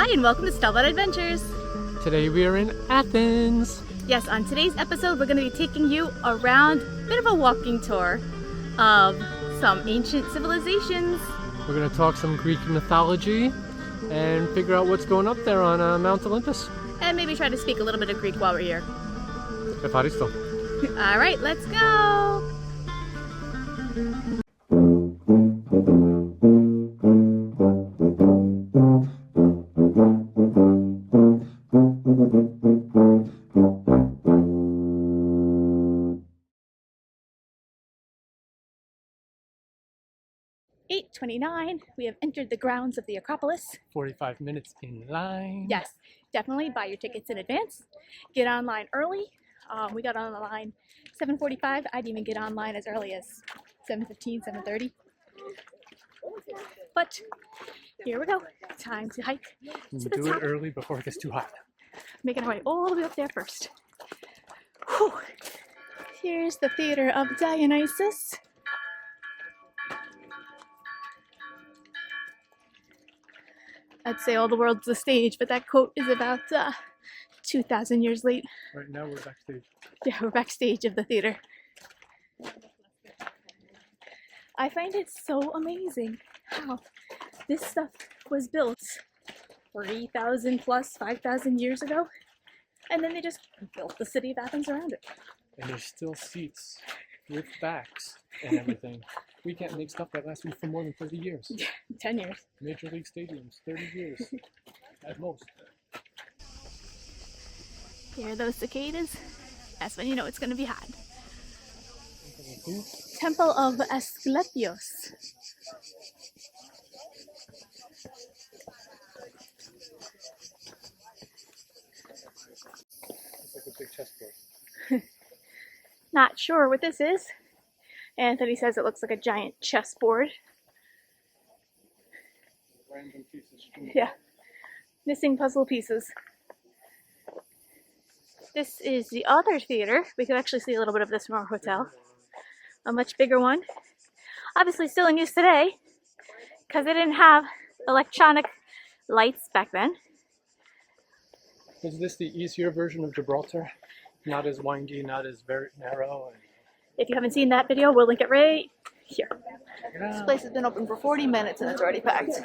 Hi and welcome to Stelbot Adventures. Today we are in Athens. Yes, on today's episode we're going to be taking you around a bit of a walking tour of some ancient civilizations. We're going to talk some Greek mythology and figure out what's going up there on Mount Olympus. And maybe try to speak a little bit of Greek while we're here. Aristotle. Alright, let's go! 8:29, we have entered the grounds of the Acropolis. 45 minutes in line. Yes, definitely buy your tickets in advance. Get online early. We got on the line 7:45. I'd even get online as early as 7:15, 7:30. But here we go. Time to hike to the Do top. it early before it gets too hot. Making our way all the way up there first. Whew. Here's the Theater of Dionysus. I'd say all the world's a stage, but that quote is about 2,000 years late. Right now we're backstage. Yeah, we're backstage of the theater. I find it so amazing how this stuff was built 3,000 plus 5,000 years ago, and then they just built the city of Athens around it. And there's still seats with backs and everything. We can't make stuff that lasts for more than 30 years. 10 years. Major League stadiums, 30 years at most. Hear those cicadas? That's when you know it's going to be hot. Who? Temple of Asclepios. It's like a big chessboard. Not sure what this is. Anthony says it looks like a giant chessboard. Random pieces. Yeah. Missing puzzle pieces. This is the other theater. We could actually see a little bit of this from our hotel. A much bigger one. Obviously still in use today because they didn't have electronic lights back then. Is this the easier version of Gibraltar? Not as windy, not as very narrow. If you haven't seen that video, we'll link it right here. Yeah. This place has been open for 40 minutes and it's already packed.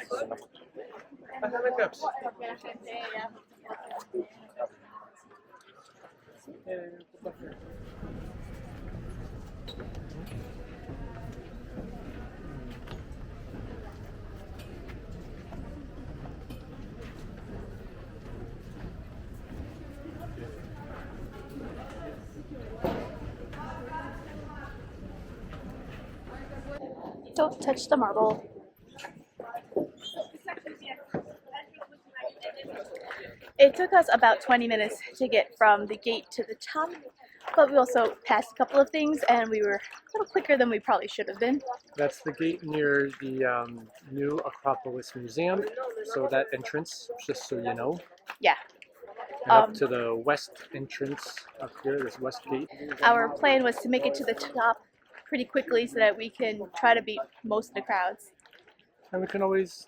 Don't touch the marble. It took us about 20 minutes to get from the gate to the top, but we also passed a couple of things and we were a little quicker than we probably should have been. That's the gate near the new Acropolis Museum. So that entrance, just so you know. Yeah. And up to the west entrance up here, this west gate. Our plan was to make it to the top pretty quickly so that we can try to beat most of the crowds. And we can always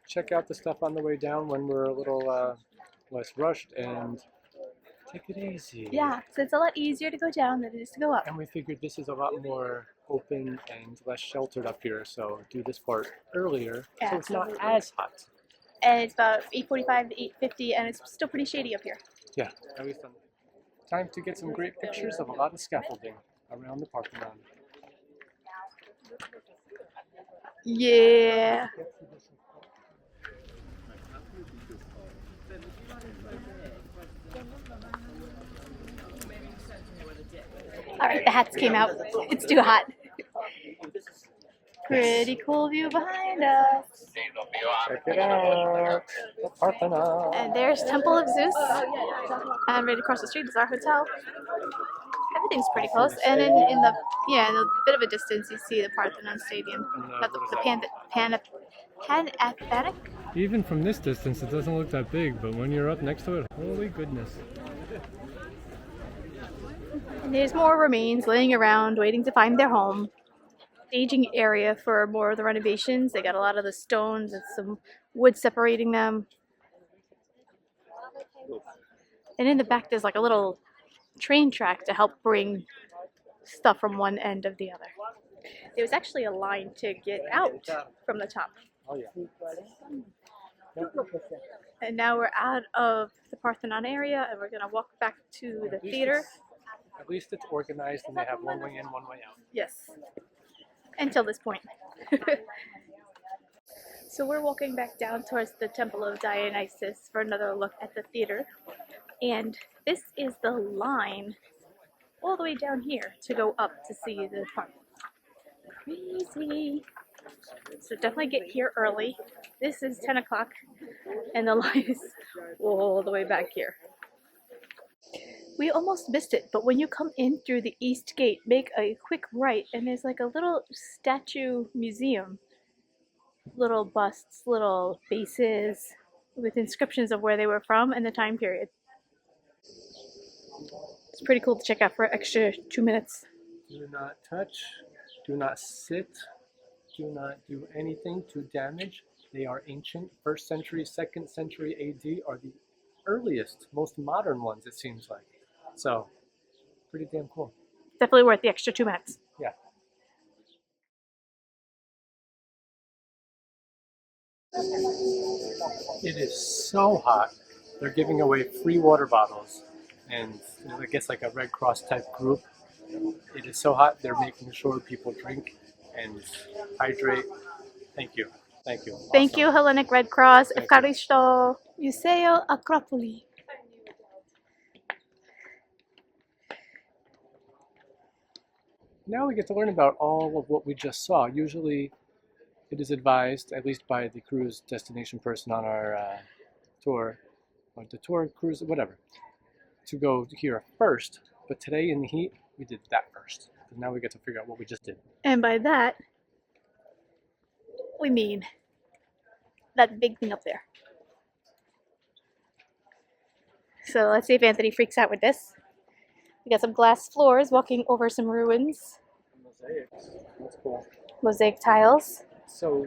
check out the stuff on the way down when we're a little less rushed and take it easy. Yeah, so it's a lot easier to go down than it is to go up. And we figured this is a lot more open and less sheltered up here, so do this part earlier so it's not as hot. And it's about 8:45 to 8:50 and it's still pretty shady up here. Yeah, at least time to get some great pictures of a lot of scaffolding around the parking lot. Yeah. Alright, the hats came out. It's too hot. Pretty cool view behind us. Check it out, the Parthenon. And there's Temple of Zeus. And right across the street is our hotel. Everything's pretty close. And in the bit of a distance you see the Panathenaic Stadium. Panathenaic? Even from this distance it doesn't look that big, but when you're up next to it, holy goodness. And there's more remains laying around waiting to find their home. Staging area for more of the renovations. They got a lot of the stones and some wood separating them. And in the back, there's like a little train track to help bring stuff from one end of the other. There was actually a line to get out from the top. Oh yeah. And now we're out of the Parthenon area and we're going to walk back to the theater. At least it's organized and they have one way in, one way out. Yes. Until this point. So we're walking back down towards the Temple of Dionysus for another look at the theater. And this is the line all the way down here to go up to see the park. Crazy. So definitely get here early. This is 10 o'clock and the line is all the way back here. We almost missed it, but when you come in through the east gate, make a quick right and there's like a little statue museum. Little busts, little faces with inscriptions of where they were from and the time period. It's pretty cool to check out for an extra 2 minutes. Do not touch, do not sit, do not do anything to damage. They are ancient. 1st century, 2nd century AD are the earliest, most modern ones, it seems like. So, pretty damn cool. Definitely worth the extra 2 minutes. Yeah. It is so hot. They're giving away free water bottles, and I guess like a Red Cross type group. It is so hot. They're making sure people drink and hydrate. Thank you. Thank you. Awesome. Thank you, Hellenic Red Cross. Ευχαριστώ. Museo Acropolis. Now we get to learn about all of what we just saw. Usually it is advised, at least by the cruise destination person on our tour, or the tour cruise, whatever, to go here first. But today in the heat, we did that first. And now we get to figure out what we just did. And by that, we mean that big thing up there. So let's see if Anthony freaks out with this. We got some glass floors walking over some ruins. Mosaics. That's cool. Mosaic tiles. It's so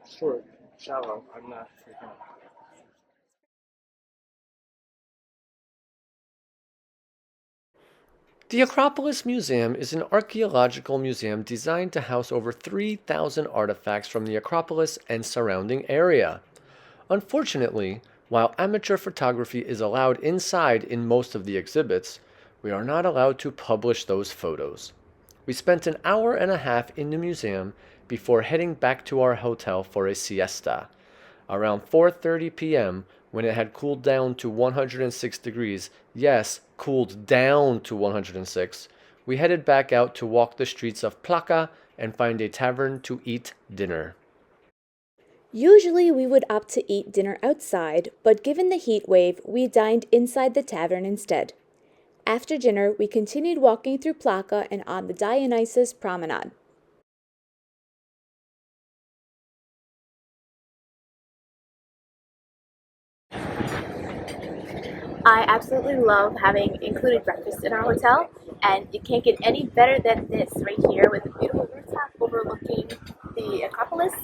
short, shallow. I'm not freaking out. The Acropolis Museum is an archaeological museum designed to house over 3,000 artifacts from the Acropolis and surrounding area. Unfortunately, while amateur photography is allowed inside in most of the exhibits, we are not allowed to publish those photos. We spent an hour and a half in the museum before heading back to our hotel for a siesta. Around 4:30 p.m., when it had cooled down to 106 degrees, yes, cooled down to 106, we headed back out to walk the streets of Plaka and find a tavern to eat dinner. Usually we would opt to eat dinner outside, but given the heat wave, we dined inside the tavern instead. After dinner, we continued walking through Plaka and on the Dionysus promenade. I absolutely love having included breakfast in our hotel, and you can't get any better than this right here with a beautiful rooftop overlooking the Acropolis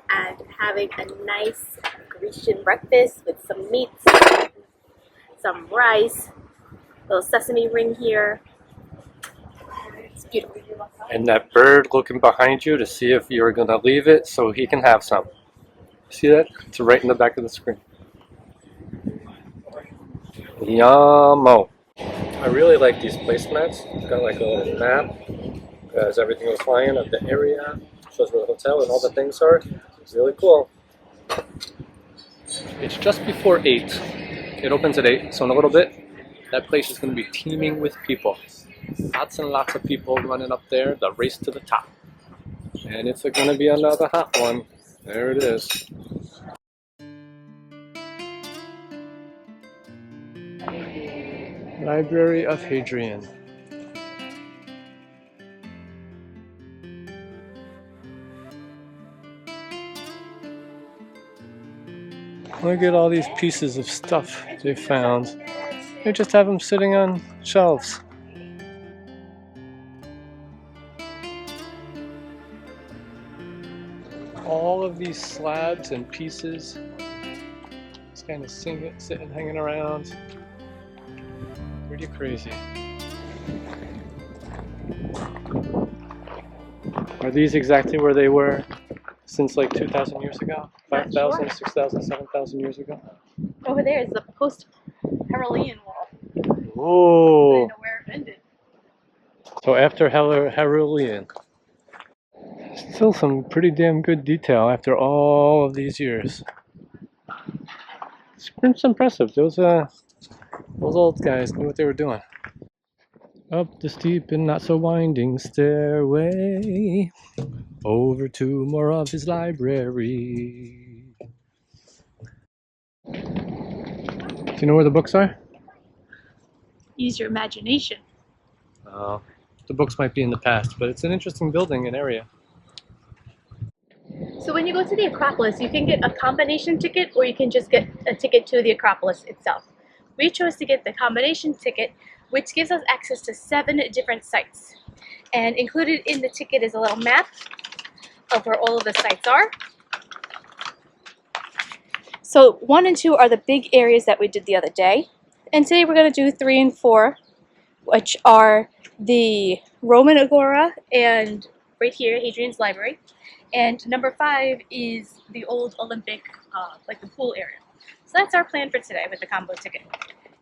and having a nice Grecian breakfast with some meats, some rice, a little sesame ring here. It's beautiful. And that bird looking behind you to see if you're going to leave it so he can have some. See that? It's right in the back of the screen. Yummo. I really like these placemats. It's got like a little map. Has everything on the flying of the area. Shows where the hotel and all the things are. It's really cool. It's just before 8. It opens at 8, so in a little bit, that place is going to be teeming with people. Lots and lots of people running up there, the race to the top. And it's going to be another hot one. There it is. Library of Hadrian. Look at all these pieces of stuff they found. They just have them sitting on shelves. All of these slabs and pieces Just kind of sitting, hanging around. Pretty crazy. Are these exactly where they were since like 2,000 years ago? 5,000, Not sure. 6,000, 7,000 years ago? Over there is the post-Heraclean wall. I Whoa! don't know where it ended. So after Hadrian. Still some pretty damn good detail after all of these years. It's impressive. Those old guys knew what they were doing. Up the steep and not so winding stairway, over to more of his library. Do you know where the books are? Use your imagination. Oh, the books might be in the past, but it's an interesting building and area. So when you go to the Acropolis, you can get a combination ticket or you can just get a ticket to the Acropolis itself. We chose to get the combination ticket, which gives us access to 7 different sites. And included in the ticket is a little map of where all of the sites are. So 1 and 2 are the big areas that we did the other day. And today we're going to do 3 and 4, which are the Roman Agora and right here, Hadrian's Library. And number 5 is the old Olympic, like the pool area. So that's our plan for today with the combo ticket.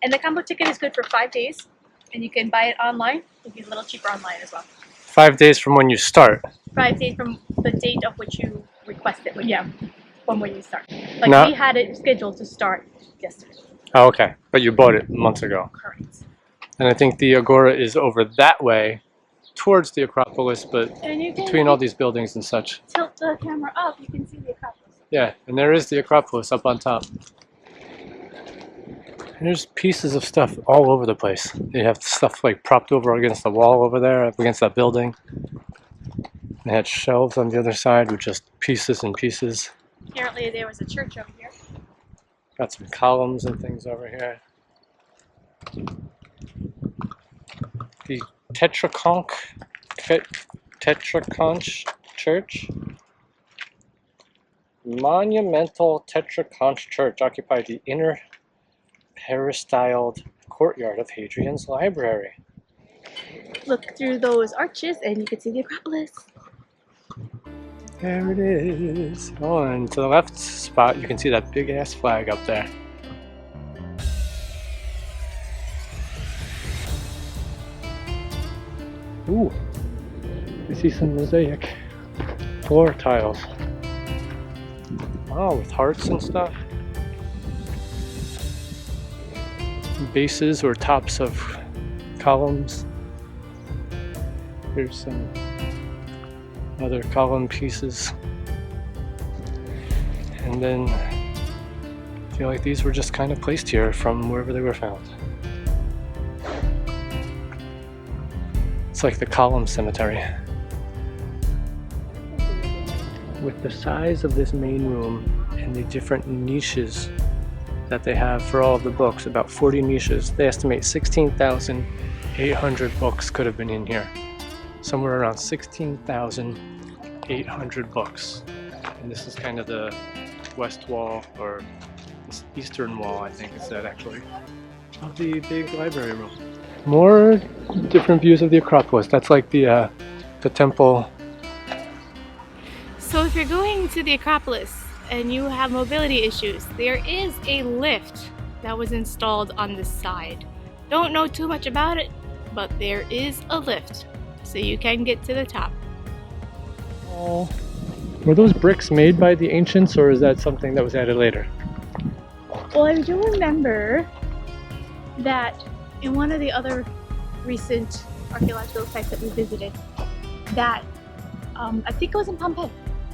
And the combo ticket is good for 5 days, and you can buy it online. It'll be a little cheaper online as well. 5 days from when you start. 5 days from the date of which you request it. But yeah, from when you start. Like No. we had it scheduled to start yesterday. Oh, okay. But you bought it months ago. Correct. And I think the Agora is over that way, towards the Acropolis, but And you can between all these buildings and such. tilt the camera up, you can see the Acropolis. Yeah, and there is the Acropolis up on top. And there's pieces of stuff all over the place. They have stuff like propped over against the wall over there, up against that building. They had shelves on the other side with just pieces and pieces. Apparently there was a church over here. Got some columns and things over here. The Tetraconch Church. Monumental Tetraconch Church occupied the inner peristyled courtyard of Hadrian's library. Look through those arches and you can see the Acropolis. There it is. Oh, and to the left spot, you can see that big ass flag up there. Ooh, I see some mosaic floor tiles. Wow, with hearts and stuff. Bases or tops of columns. Here's some other column pieces. And then I feel like these were just kind of placed here from wherever they were found. It's like the column cemetery. With the size of this main room and the different niches that they have for all of the books, about 40 niches, they estimate 16,800 books could have been in here. Somewhere around 16,800 books. And this is kind of the west wall, or this eastern wall, I think it's that actually, of the big library room. More different views of the Acropolis. That's like the temple. So if you're going to the Acropolis and you have mobility issues, there is a lift that was installed on the side. Don't know too much about it, but there is a lift, so you can get to the top. Oh. Were those bricks made by the ancients, or is that something that was added later? Well, I do remember that in one of the other recent archaeological sites that we visited, that I think it was in Pompeii,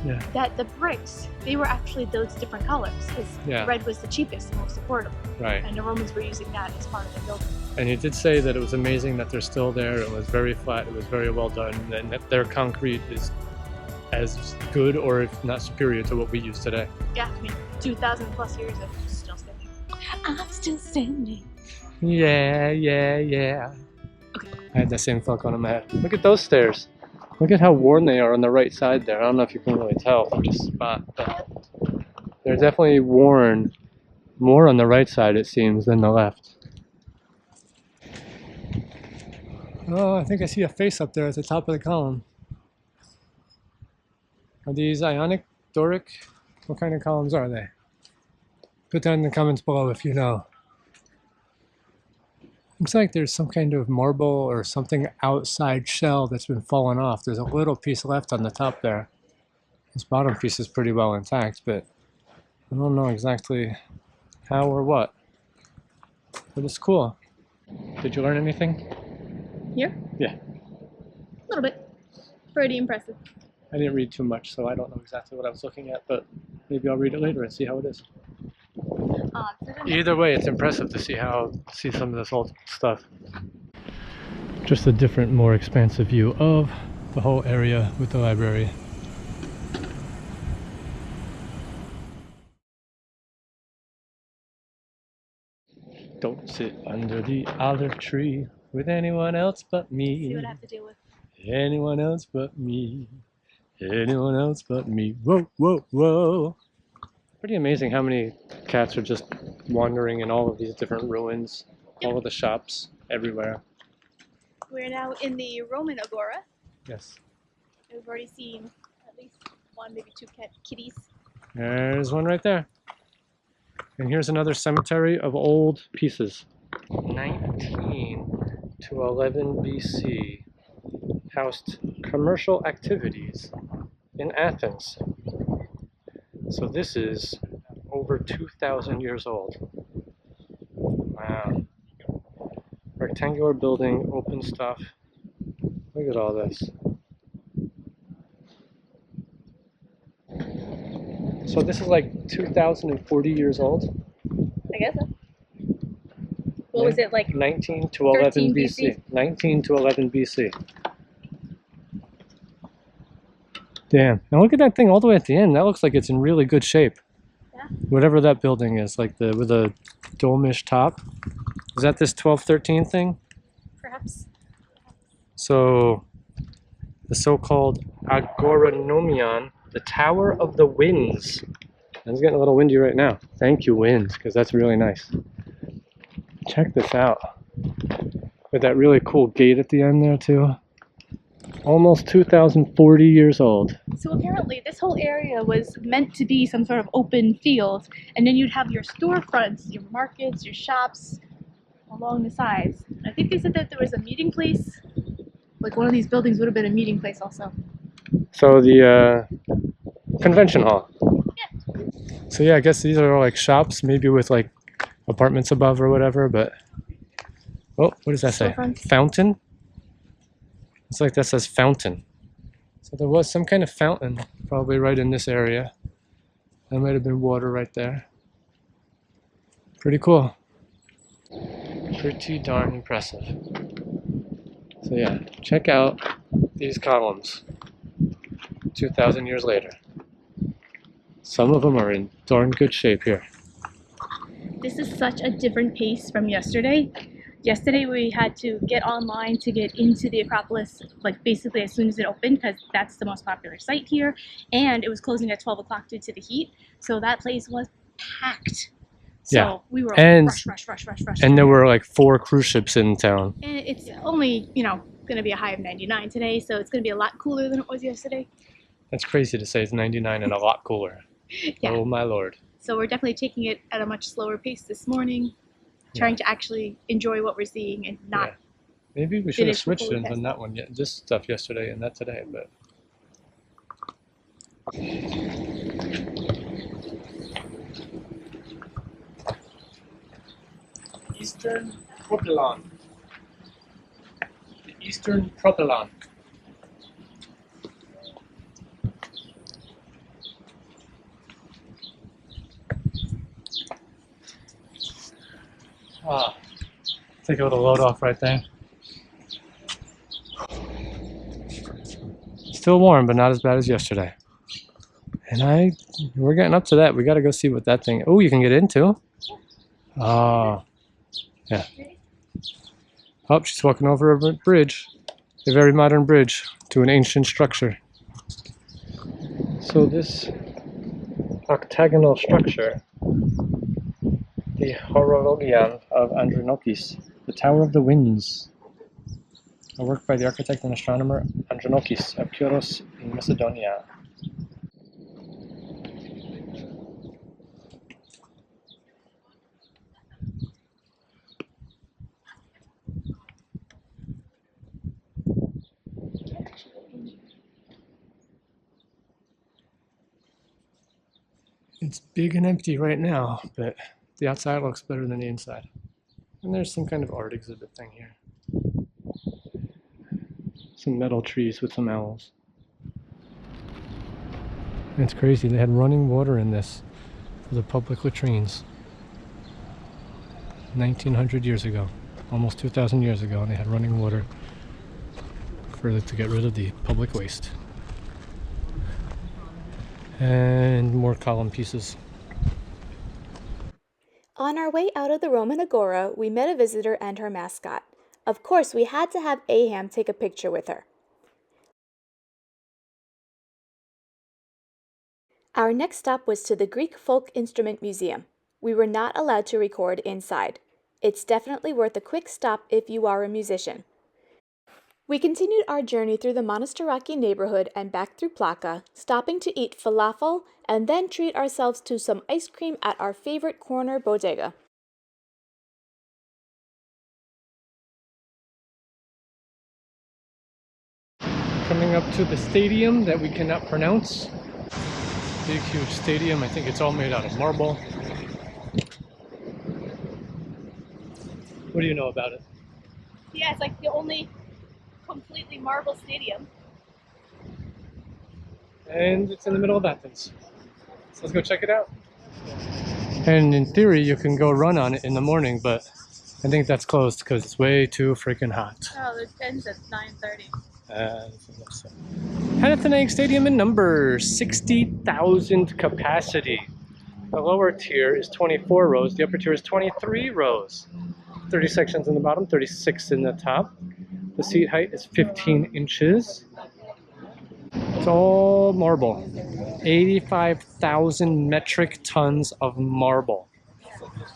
Yeah. that the bricks, they were actually those different colors, because Yeah. red was the cheapest and most affordable, Right. and the Romans were using that as part of their building. And you did say that it was amazing that they're still there. It was very flat. It was very well done, and that their concrete is as good, or if not superior, to what we use today. Yeah, I mean, 2,000 plus years of still standing. I'm still standing. Yeah, yeah, yeah. Okay. I had that same thought going in my head. Look at those stairs. Look at how worn they are on the right side there. I don't know if you can really tell from just spot, but they're definitely worn More on the right side, it seems, than the left. Oh, I think I see a face up there at the top of the column. Are these Ionic, Doric? What kind of columns are they? Put that in the comments below if you know. Looks like there's some kind of marble or something outside shell that's been fallen off. There's a little piece left on the top there. This bottom piece is pretty well intact, but I don't know exactly how or what. But it's cool. Did you learn anything? Here? Yeah. A little bit. Pretty impressive. I didn't read too much, so I don't know exactly what I was looking at, but maybe I'll read it later and see how it is. Either way, it's impressive to see some of this old stuff. Just a different, more expansive view of the whole area with the library. Don't sit under the olive tree with anyone else but me. See what I have to deal with. Anyone else but me. Anyone else but me. Whoa, whoa, whoa. Pretty amazing how many cats are just wandering in all of these different ruins, all of the shops, everywhere. We're now in the Roman Agora. Yes. We've already seen at least one, maybe two kitties. There's one right there. And here's another cemetery of old pieces. 19 to 11 BC housed commercial activities in Athens. So this is over 2,000 years old. Wow. Rectangular building, open stuff. Look at all this. So this is like 2,040 years old? I guess so. What was it, like 19 to 11 BC. BC? 19 to 11 BC. Damn. And look at that thing all the way at the end. That looks like it's in really good shape. Yeah. Whatever that building is, like with a dome-ish top. Is that this 1213 thing? perhaps? So the so-called Agora, the Tower of the Winds. It's getting a little windy right now. Thank you, winds, because that's really nice. Check this out. With that really cool gate at the end there too. Almost 2,040 years old. So apparently this whole area was meant to be some sort of open field, and then you'd have your storefronts, your markets, your shops along the sides. I think they said that there was a meeting place. Like one of these buildings would have been a meeting place also. So the convention hall. Yeah. So yeah, I guess these are all like shops, maybe with like apartments above or whatever, but oh, what does that say? Storefronts. Fountain? It's like that says fountain. So there was some kind of fountain probably right in this area. There might have been water right there. Pretty cool. Pretty darn impressive. So yeah, check out these columns 2,000 years later. Some of them are in darn good shape here. This is such a different pace from yesterday. Yesterday we had to get online to get into the Acropolis, like basically as soon as it opened, because that's the most popular site here, and it was closing at 12 o'clock due to the heat, so that place was packed. So Yeah. we were And- rush. And there were like 4 cruise ships in town. And it's only, going to be a high of 99 today, so it's going to be a lot cooler than it was yesterday. That's crazy to say it's 99 and a lot cooler. Yeah. Oh my lord. So we're definitely taking it at a much slower pace this morning, trying to actually enjoy what we're seeing and not. Yeah. Maybe we should have Finish before switched we and pass done that one yet. This stuff yesterday and that today, but Eastern Propylon. The Eastern Propylon. Ah, take a little load off right there. Still warm, but not as bad as yesterday. And we're getting up to that. We got to go see what that thing. Oh, you can get into. Oh, yeah. Oh, she's walking over a bridge, a very modern bridge to an ancient structure. So this octagonal structure The Horologion of Andronokis, the Tower of the Winds, a work by the architect and astronomer Andronokis of Kyros in Macedonia. It's big and empty right now, but the outside looks better than the inside. And there's some kind of art exhibit thing here. Some metal trees with some owls. It's crazy, they had running water in this for the public latrines 1900 years ago, almost 2,000 years ago, and they had running water to get rid of the public waste. And more column pieces. On our way out of the Roman Agora, we met a visitor and her mascot. Of course, we had to have Aham take a picture with her. Our next stop was to the Greek Folk Instrument Museum. We were not allowed to record inside. It's definitely worth a quick stop if you are a musician. We continued our journey through the Monastiraki neighborhood and back through Plaka, stopping to eat falafel and then treat ourselves to some ice cream at our favorite corner bodega. Coming up to the stadium that we cannot pronounce. Big, huge stadium. I think it's all made out of marble. What do you know about it? Yeah, it's like the only completely marble stadium. And it's in the middle of Athens. So let's go check it out. And in theory, you can go run on it in the morning, but I think that's closed because it's way too freaking hot. Oh, it ends at 9:30. Panathenaic Stadium in number 60,000 capacity. The lower tier is 24 rows, the upper tier is 23 rows. 30 sections in the bottom, 36 in the top. The seat height is 15 inches. It's all marble. 85,000 metric tons of marble.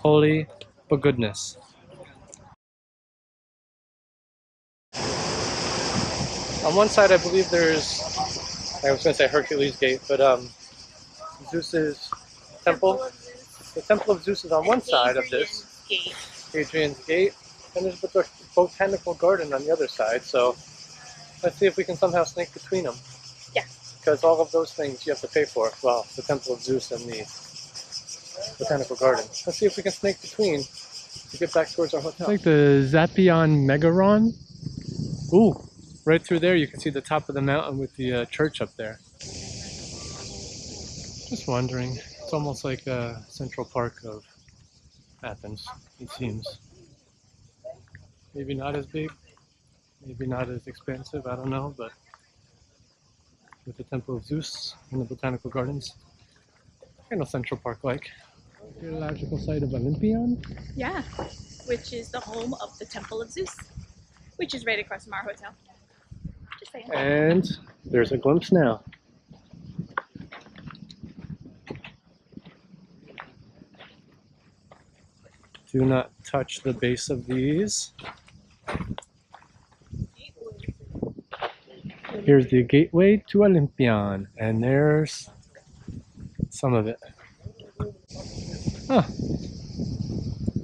Holy goodness. On one side, I believe there's, I was going to say Hercules Gate, but Zeus's temple. The Temple of Zeus is on one side of this. Hadrian's Gate. And there's the botanical garden on the other side. So let's see if we can somehow sneak between them. Yeah. Because all of those things you have to pay for. Well, the Temple of Zeus and the botanical garden. Let's see if we can sneak between to get back towards our hotel. It's like the Zapion Megaron. Ooh. Right through there, you can see the top of the mountain with the church up there. Just wondering. It's almost like a Central Park of Athens, it seems. Maybe not as big, maybe not as expensive, I don't know, but with the Temple of Zeus and the Botanical Gardens, kind of Central Park-like. Archaeological site of Olympian? Yeah, which is the home of the Temple of Zeus, which is right across from our hotel. Just saying. And there's a glimpse now. Do not touch the base of these. Here's the gateway to Olympian, and there's some of it. Huh.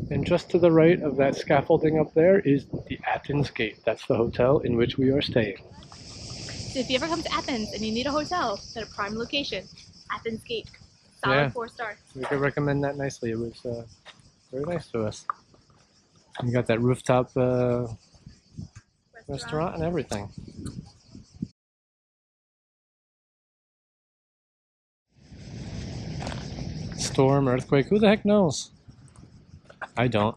And just to the right of that scaffolding up there is the Athens Gate. That's the hotel in which we are staying. So if you ever come to Athens and you need a hotel at a prime location, Athens Gate, solid 4 stars. We could recommend that nicely. It was very nice to us. You got that rooftop restaurant and everything. Storm, earthquake, who the heck knows? I don't.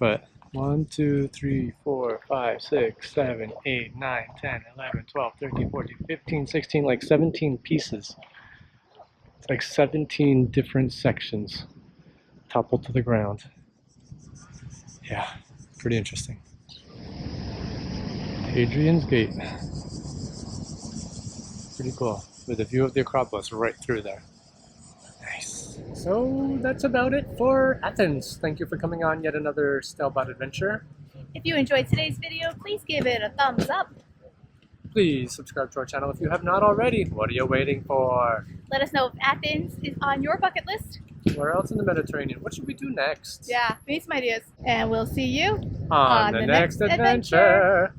But 1, 2, 3, 4, 5, 6, 7, 8, 9, 10, 11, 12, 13, 14, 15, 16, like 17 pieces. It's like 17 different sections toppled to the ground. Yeah, pretty interesting. Hadrian's Gate. Pretty cool. With a view of the Acropolis right through there. Nice. So that's about it for Athens. Thank you for coming on yet another Stelbot adventure. If you enjoyed today's video, please give it a thumbs up. Please subscribe to our channel if you have not already. What are you waiting for? Let us know if Athens is on your bucket list. Where else in the Mediterranean? What should we do next? Yeah, we need some ideas. And we'll see you On the next adventure.